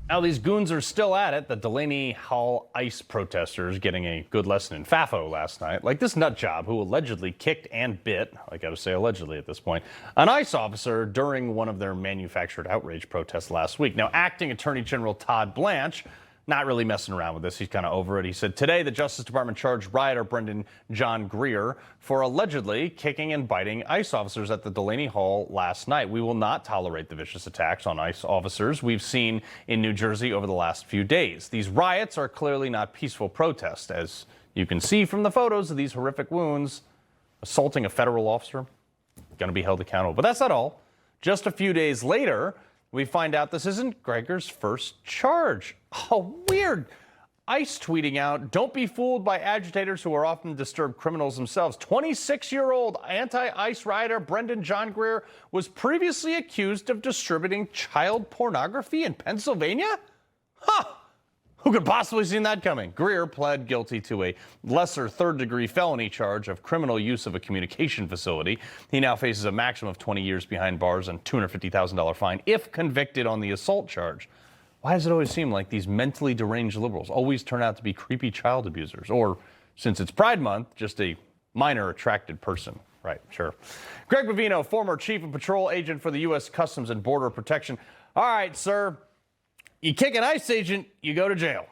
Now, these goons are still at it. The Delaney Hall ICE protesters getting a good lesson in FAFO last night. Like this nut job who allegedly kicked and bit, I got to say allegedly at this point, an ICE officer during one of their manufactured outrage protests last week. Now, Acting Attorney General Todd Blanche, not really messing around with this. He's kind of over it. He said today the Justice Department charged rioter Brendan John Greer for allegedly kicking and biting ICE officers at the Delaney Hall last night. We will not tolerate the vicious attacks on ICE officers we've seen in New Jersey over the last few days. These riots are clearly not peaceful protests, as you can see from the photos of these horrific wounds. Assaulting a federal officer, going to be held accountable. But that's not all. Just a few days later, we find out this isn't Greger's first charge. Oh, weird. ICE tweeting out, don't be fooled by agitators who are often disturbed criminals themselves. 26-year-old anti-ICE rioter Brendan John Greer was previously accused of distributing child pornography in Pennsylvania? Huh. Who could possibly have seen that coming? Greer pled guilty to a lesser third-degree felony charge of criminal use of a communication facility. He now faces a maximum of 20 years behind bars and $250,000 fine if convicted on the assault charge. Why does it always seem like these mentally deranged liberals always turn out to be creepy child abusers? Or, since it's Pride Month, just a minor attracted person. Right, sure. Greg Bovino, former chief of patrol agent for the U.S. Customs and Border Protection. All right, sir. You kick an ICE agent, you go to jail.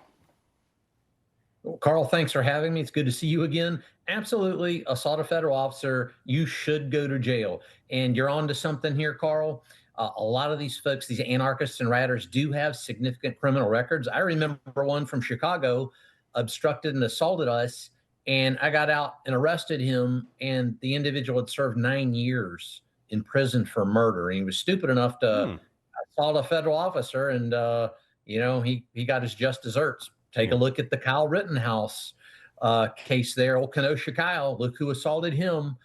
Well, Carl, thanks for having me. It's good to see you again. Absolutely, assault a federal officer, you should go to jail. And you're on to something here, Carl. A lot of these folks, these anarchists and rioters, do have significant criminal records. I remember one from Chicago obstructed and assaulted us, and I got out and arrested him, and the individual had served 9 years in prison for murder. And he was stupid enough to assault a federal officer, and he got his just desserts. Take a look at the Kyle Rittenhouse case there, old Kenosha Kyle. Look who assaulted him.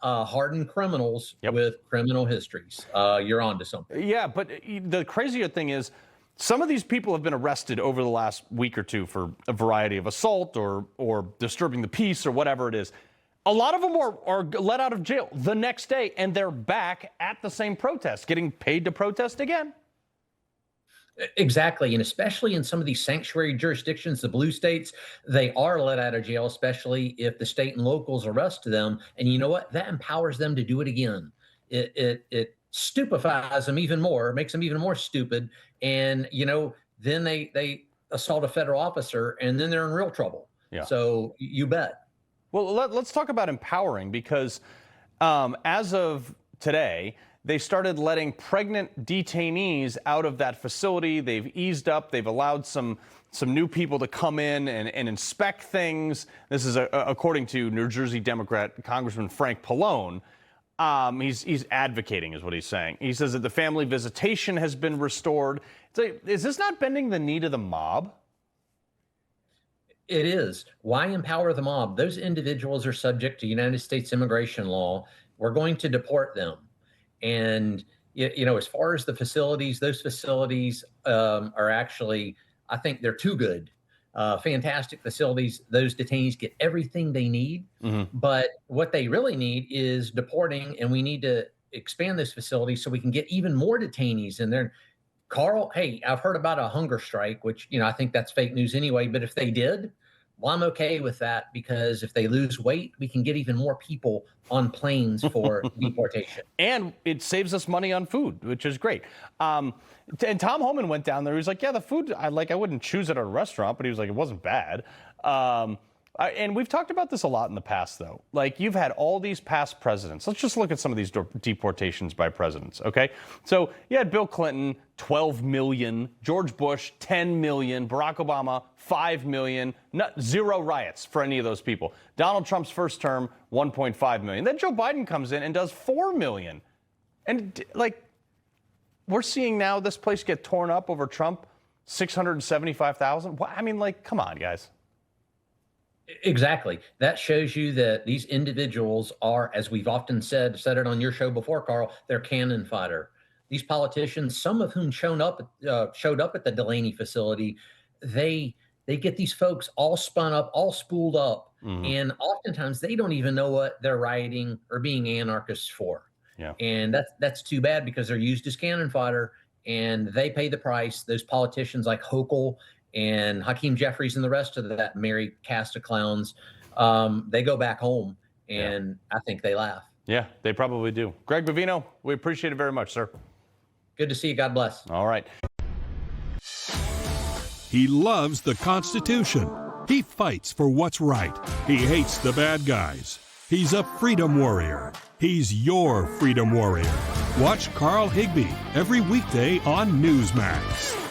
Hardened criminals with criminal histories. You're on to something. Yeah, but the crazier thing is some of these people have been arrested over the last week or two for a variety of assault or disturbing the peace or whatever it is. A lot of them are let out of jail the next day, and they're back at the same protest, getting paid to protest again. Exactly. And especially in some of these sanctuary jurisdictions, the blue states, they are let out of jail, especially if the state and locals arrest them. And you know what? That empowers them to do it again. It stupefies them even more, makes them even more stupid. And, then they assault a federal officer, and then they're in real trouble. Yeah. So you bet. Well, let's talk about empowering, because as of today, they started letting pregnant detainees out of that facility. They've eased up. They've allowed some new people to come in and inspect things. This is according to New Jersey Democrat Congressman Frank Pallone. He's advocating, is what he's saying. He says that the family visitation has been restored. Is this not bending the knee to the mob? It is. Why empower the mob? Those individuals are subject to United States immigration law. We're going to deport them. And, as far as the facilities, those facilities are actually, I think they're too good. Fantastic facilities. Those detainees get everything they need. Mm-hmm. But what they really need is deporting, and we need to expand this facility so we can get even more detainees in there. Carl, hey, I've heard about a hunger strike, which, I think that's fake news anyway. But if they did, well, I'm okay with that, because if they lose weight, we can get even more people on planes for deportation. And it saves us money on food, which is great. And Tom Homan went down there. He was like, yeah, the food, I wouldn't choose it at a restaurant, but he was like, it wasn't bad. And we've talked about this a lot in the past, though. Like, you've had all these past presidents. Let's just look at some of these deportations by presidents, okay? So you had Bill Clinton, 12 million. George Bush, 10 million. Barack Obama, 5 million. Zero riots for any of those people. Donald Trump's first term, 1.5 million. Then Joe Biden comes in and does 4 million. And, we're seeing now this place get torn up over Trump, 675,000. Come on, guys. Exactly. That shows you that these individuals are, as we've often said it on your show before, Carl, they're cannon fodder. These politicians, some of whom showed up at the Delaney facility, they get these folks all spun up, all spooled up, and oftentimes they don't even know what they're rioting or being anarchists for. Yeah. And that's too bad, because they're used as cannon fodder. and they pay the price. Those politicians like Hochul and Hakeem Jeffries and the rest of that merry cast of clowns, they go back home, and I think they laugh. Yeah, they probably do. Greg Bovino, we appreciate it very much, sir. Good to see you. God bless. All right. He loves the Constitution. He fights for what's right. He hates the bad guys. He's a freedom warrior. He's your freedom warrior. Watch Carl Higbie every weekday on Newsmax.